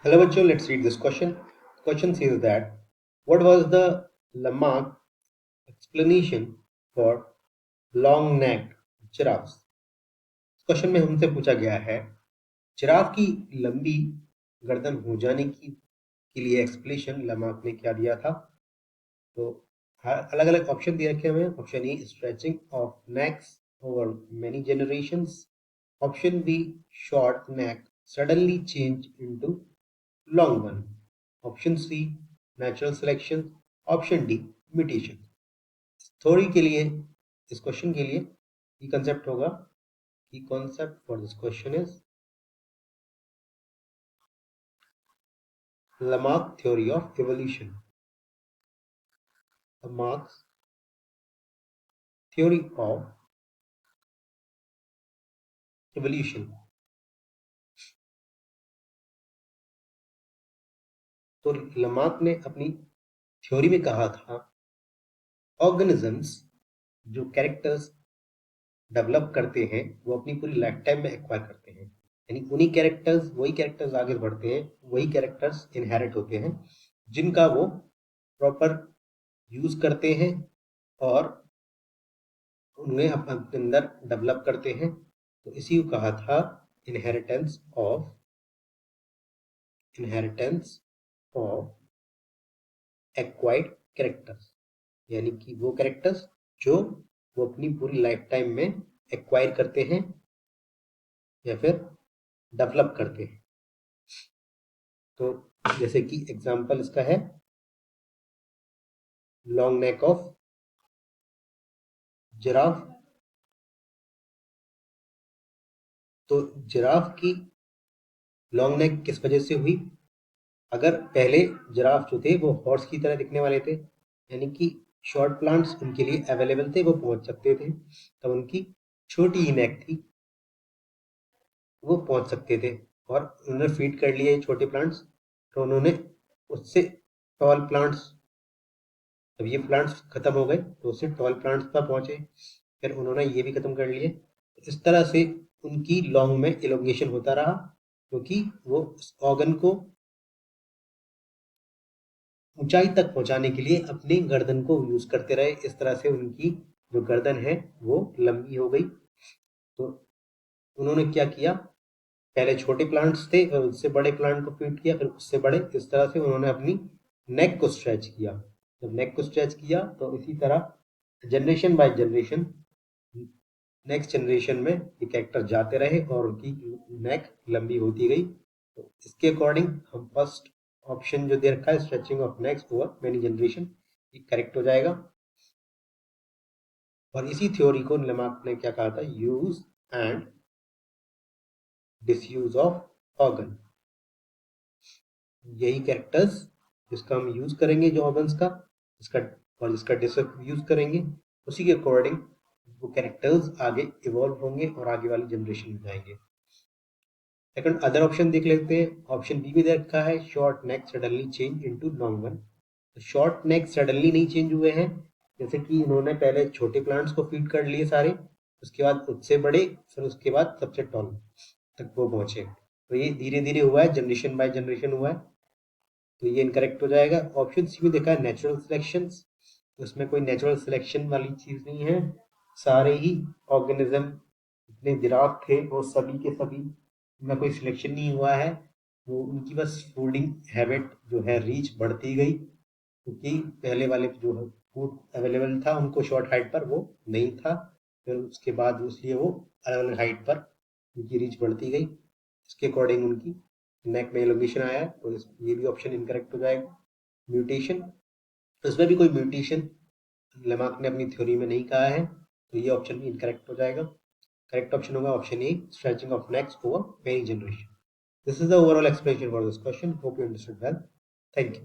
Hello, bachcho. Let's read this question. Question says that what was the Lamarck explanation for long-necked giraffes? Question में हमसे पूछा गया है giraffe की लंबी गर्दन हो जाने के लिए एक्सप्लेनेशन लमार्क ने क्या दिया था। तो अलग अलग ऑप्शन दिए रखे हुए हैं। Option A stretching of necks over many generations, option B short neck suddenly change into long one, option C natural selection, option D mutation. Theory के लिए इस क्वेश्चन के लिए की कंसेप्ट होगा की concept for this question is Lamarck theory of evolution. Lamarck's theory of evolution. तो Lamarck ने अपनी थ्योरी में कहा था ऑर्गेनिजम्स जो कैरेक्टर्स डेवलप करते हैं वो अपनी पूरी लाइफ टाइम में एक्वायर करते हैं, यानी वही कैरेक्टर्स आगे बढ़ते हैं, वही कैरेक्टर्स इनहेरिट होते हैं जिनका वो प्रॉपर यूज करते हैं और उन्हें अपने अंदर डेवलप करते हैं। तो इसी को कहा था इनहेरिटेंस ऑफ एक्वायर्ड कैरेक्टर्स, यानी कि वो कैरेक्टर्स जो वो अपनी पूरी लाइफ टाइम में एक्वायर करते हैं या फिर डेवलप करते हैं। तो जैसे कि एग्जांपल इसका है लॉन्ग नेक ऑफ जिराफ। तो जिराफ की लॉन्ग नेक किस वजह से हुई? अगर पहले जिराफ जो थे वो हॉर्स की तरह दिखने वाले थे, यानी कि शॉर्ट प्लांट्स उनके लिए अवेलेबल थे, वो पहुंच सकते थे, तब उनकी छोटी ही नेक थी, वो पहुंच सकते थे और उन्होंने फीड कर लिए छोटे प्लांट्स, तो उन्होंने उससे टॉल प्लांट्स, जब ये प्लांट्स खत्म हो गए तो उससे टॉल प्लांट्स पर पहुंचे, फिर उन्होंने ये भी खत्म कर लिए। इस तरह से उनकी लॉन्ग में इलोंगेशन होता रहा, क्योंकि वो उस ऑर्गन को ऊंचाई तक पहुंचाने के लिए अपनी गर्दन को यूज करते रहे। इस तरह से उनकी जो गर्दन है वो लंबी हो गई। तो उन्होंने क्या किया, पहले छोटे प्लांट्स थे और उससे बड़े प्लांट को फीड किया, फिर उससे बड़े, इस तरह से उन्होंने अपनी नेक को स्ट्रेच किया। जब नेक को स्ट्रेच किया तो इसी तरह generation by generation next generation में ये कैरेक्टर जाते रहे और उनकी नेक लंबी होती गई। तो इसके अकॉर्डिंग हम फर्स्ट ऑप्शन जो दे रखा है stretching of necks over many generation, ये करेक्ट हो जाएगा। और इसी थ्योरी को लेमार्क ने क्या कहा था, use and disuse of organ. यही कैरेक्टर्स जिसका हम यूज करेंगे जो ऑर्गन्स का, इसका और जिसका डिसयूज करेंगे, उसी के अकॉर्डिंग वो कैरेक्टर्स आगे इवॉल्व होंगे और आगे वाली जनरेशन में जाएंगे। सेकंड अदर ऑप्शन देख लेते हैं। ऑप्शन बी में दे रखा है short neck suddenly change into long one. Short neck suddenly नहीं चेंज हुए हैं, जैसे कि इन्होंने पहले छोटे प्लांट्स को फीड कर लिए सारे, उसके बाद उससे बड़े, फिर उसके बाद सबसे टॉल तक वो पहुंचे। तो ये धीरे धीरे हुआ है, जनरेशन बाय जनरेशन हुआ है, तो ये इनकरेक्ट हो जाएगा। ऑप्शन सी में देखा है नेचुरल सिलेक्शन, उसमें कोई नेचुरल सिलेक्शन वाली चीज नहीं है। सारे ही ऑर्गेनिज्म जितने जिराफ थे वो सभी के सभी में कोई सिलेक्शन नहीं हुआ है, वो उनकी बस फूडिंग हैबिट जो है रीच बढ़ती गई, क्योंकि पहले वाले जो फूड अवेलेबल था उनको शॉर्ट हाइट पर वो नहीं था, फिर उसके बाद इसलिए वो अलग अलग हाइट पर उनकी रीच बढ़ती गई, इसके अकॉर्डिंग उनकी नेक में एलोंगेशन आया है। तो ये भी ऑप्शन इनकरेक्ट हो जाएगा। म्यूटेशन, इसमें भी कोई म्यूटेशन लेमार्क ने अपनी थ्योरी में नहीं कहा है, तो ये ऑप्शन भी इनकरेक्ट हो जाएगा। करेक्ट ऑप्शन होगा option A stretching of necks over many generation. This is the overall explanation for this question. Hope you understood well. Thank you.